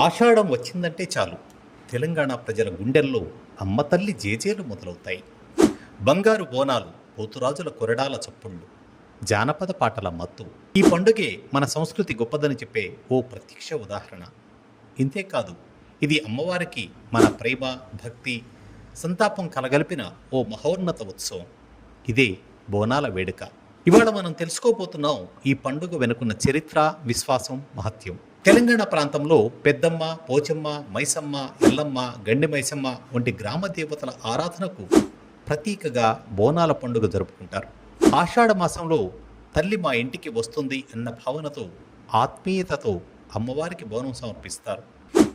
ఆషాఢం వచ్చిందంటే చాలు తెలంగాణ ప్రజల గుండెల్లో అమ్మ తల్లి జేజేలు మొదలవుతాయి. బంగారు బోనాలు, పోతురాజుల కొరడాల చప్పుళ్ళు, జానపద పాటల మత్తు. ఈ పండుగే మన సంస్కృతి గొప్పదని చెప్పే ఓ ప్రత్యక్ష ఉదాహరణ. ఇంతేకాదు, ఇది అమ్మవారికి మన ప్రేమ, భక్తి, సంతాపం కలగలిపిన ఓ మహోన్నత ఉత్సవం. ఇదే బోనాల వేడుక. ఇవాళ మనం తెలుసుకోబోతున్నాం ఈ పండుగ వెనుకున్న చరిత్ర, విశ్వాసం, మహత్యం. తెలంగాణ ప్రాంతంలో పెద్దమ్మ, పోచమ్మ, మైసమ్మ, ఎల్లమ్మ, గండి మైసమ్మ వంటి గ్రామ దేవతల ఆరాధనకు ప్రతీకగా బోనాల పండుగ జరుపుకుంటారు. ఆషాఢ మాసంలో తల్లి మా ఇంటికి వస్తుంది అన్న భావనతో, ఆత్మీయతతో అమ్మవారికి బోనం సమర్పిస్తారు.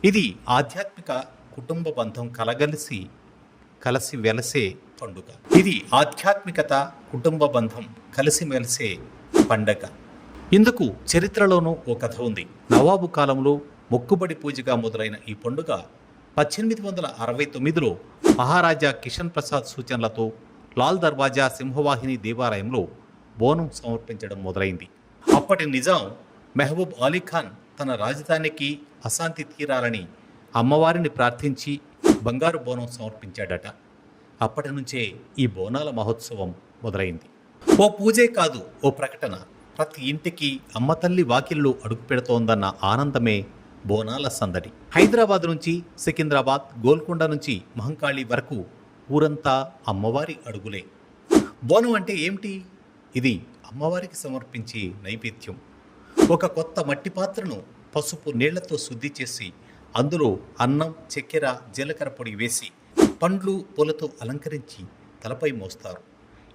ఇది ఆధ్యాత్మిక, కుటుంబ బంధం కలిసి వెలసే పండుగ. ఇది ఆధ్యాత్మికత, కుటుంబ బంధం కలిసి మెలిసే పండగ. ఇందుకు చరిత్రలోనూ ఓ కథ ఉంది. నవాబు కాలంలో మొక్కుబడి పూజగా మొదలైన ఈ పండుగ 1869లో మహారాజా కిషన్ ప్రసాద్ సూచనలతో లాల్ దర్వాజా సింహవాహిని దేవాలయంలో బోనం సమర్పించడం మొదలైంది. అప్పటి నిజాం మెహబూబ్ అలీఖాన్ తన రాజధానికి అశాంతి తీరాలని అమ్మవారిని ప్రార్థించి బంగారు బోనం సమర్పించాడట. అప్పటి నుంచే ఈ బోనాల మహోత్సవం మొదలైంది. ఓ పూజే కాదు, ఓ ప్రకటన. ప్రతి ఇంటికి అమ్మ తల్లి వాకిళ్ళు అడుగు పెడుతోందన్న ఆనందమే బోనాల సందడి. హైదరాబాద్ నుంచి సికింద్రాబాద్, గోల్కొండ నుంచి మహంకాళి వరకు ఊరంతా అమ్మవారి అడుగులే. బోనం అంటే ఏమిటి? ఇది అమ్మవారికి సమర్పించే నైవేద్యం. ఒక కొత్త మట్టి పాత్రను పసుపు నీళ్లతో శుద్ధి చేసి అందులో అన్నం, చక్కెర, జీలకర్ర పొడి వేసి పండ్లు, పూలతో అలంకరించి తలపై మోస్తారు.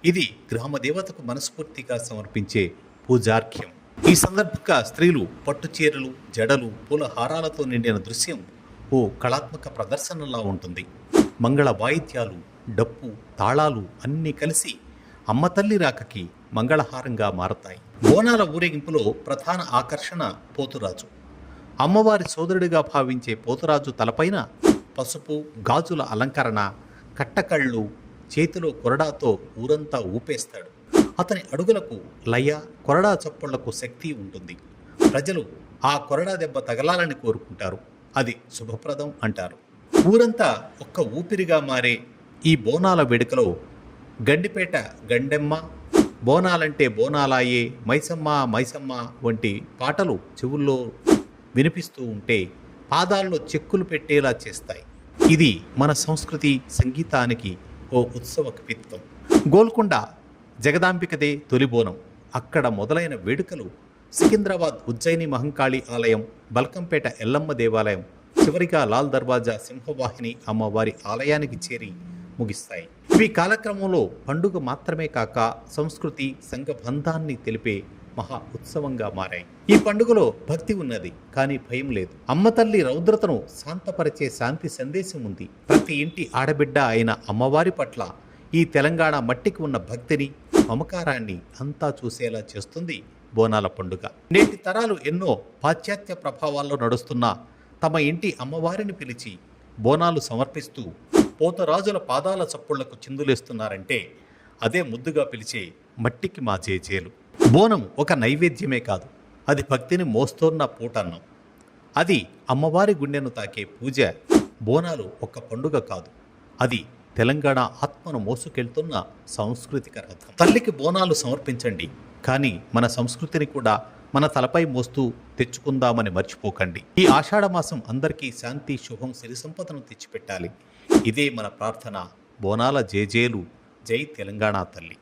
ఇది గ్రామ దేవతకు మనస్ఫూర్తిగా సమర్పించే పూజార్ఘ్యం. ఈ సందర్భంగా స్త్రీలు పట్టు చీరలు, జడలు, పూల హారాలతో నిండిన దృశ్యం ఓ కళాత్మక ప్రదర్శనలా ఉంటుంది. మంగళ వాయిద్యాలు, డప్పు, తాళాలు అన్నీ కలిసి అమ్మ తల్లి రాకకి మంగళహారంగా మారతాయి. బోనాల ఊరేగింపులో ప్రధాన ఆకర్షణ పోతురాజు. అమ్మవారి సోదరుడిగా భావించే పోతురాజు తలపైన పసుపు, గాజుల అలంకరణ, కట్టకళ్ళు, చేతిలో కొరడాతో ఊరంతా ఊపేస్తాడు. అతని అడుగులకు లయ, కొరడా చప్పుళ్లకు శక్తి ఉంటుంది. ప్రజలు ఆ కొరడా దెబ్బ తగలాలని కోరుకుంటారు. అది శుభప్రదం అంటారు. ఊరంతా ఒక్క ఊపిరిగా మారే ఈ బోనాల వేడుకలో గండిపేట గండెమ్మ, బోనాలంటే బోనాలాయే, మైసమ్మ మైసమ్మ వంటి పాటలు చెవుల్లో వినిపిస్తూ ఉంటే పాదాల్లో చెక్కులు పెట్టేలా చేస్తాయి. ఇది మన సంస్కృతి, సంగీతానికి ఓ ఉత్సవ కవిత్వం. గోల్కొండ జగదాంబికదే తొలి బోనం. అక్కడ మొదలైన వేడుకలు సికింద్రాబాద్ ఉజ్జయిని మహంకాళి ఆలయం, బల్కంపేట ఎల్లమ్మ దేవాలయం, చివరిగా లాల్ దర్వాజా సింహవాహిని అమ్మవారి ఆలయానికి చేరి ముగిస్తాయి. ఇవి కాలక్రమంలో పండుగ మాత్రమే కాక సంస్కృతి, సంఘబంధాన్ని తెలిపే మహా ఉత్సవంగా మారాయి. ఈ పండుగలో భక్తి ఉన్నది, కానీ భయం లేదు. అమ్మ తల్లి రౌద్రతను శాంతపరిచే శాంతి సందేశం ఉంది. ప్రతి ఇంటి ఆడబిడ్డ అయిన అమ్మవారి పట్ల ఈ తెలంగాణ మట్టికి ఉన్న భక్తిని, మమకారాన్ని అంతా చూసేలా చేస్తుంది బోనాల పండుగ. నేటి తరాలు ఎన్నో పాశ్చాత్య ప్రభావాల్లో నడుస్తున్న తమ ఇంటి అమ్మవారిని పిలిచి బోనాలు సమర్పిస్తూ పోతరాజుల పాదాల చప్పుళ్లకు చిందులేస్తున్నారంటే అదే ముద్దుగా పిలిచే మట్టికి మా జేజేలు. బోనం ఒక నైవేద్యమే కాదు, అది భక్తిని మోస్తోన్న పూటన్నం. అది అమ్మవారి గుండెను తాకే పూజ. బోనాలు ఒక పండుగ కాదు, అది తెలంగాణ ఆత్మను మోసుకెళ్తున్న సాంస్కృతిక రథం. తల్లికి బోనాలు సమర్పించండి, కానీ మన సంస్కృతిని కూడా మన తలపై మోస్తూ తెచ్చుకుందామని మర్చిపోకండి. ఈ ఆషాఢ మాసం అందరికీ శాంతి, శుభం, సిరి సంపదను తెచ్చిపెట్టాలి. ఇదే మన ప్రార్థన. బోనాల జేజేలు. జై తెలంగాణ తల్లి.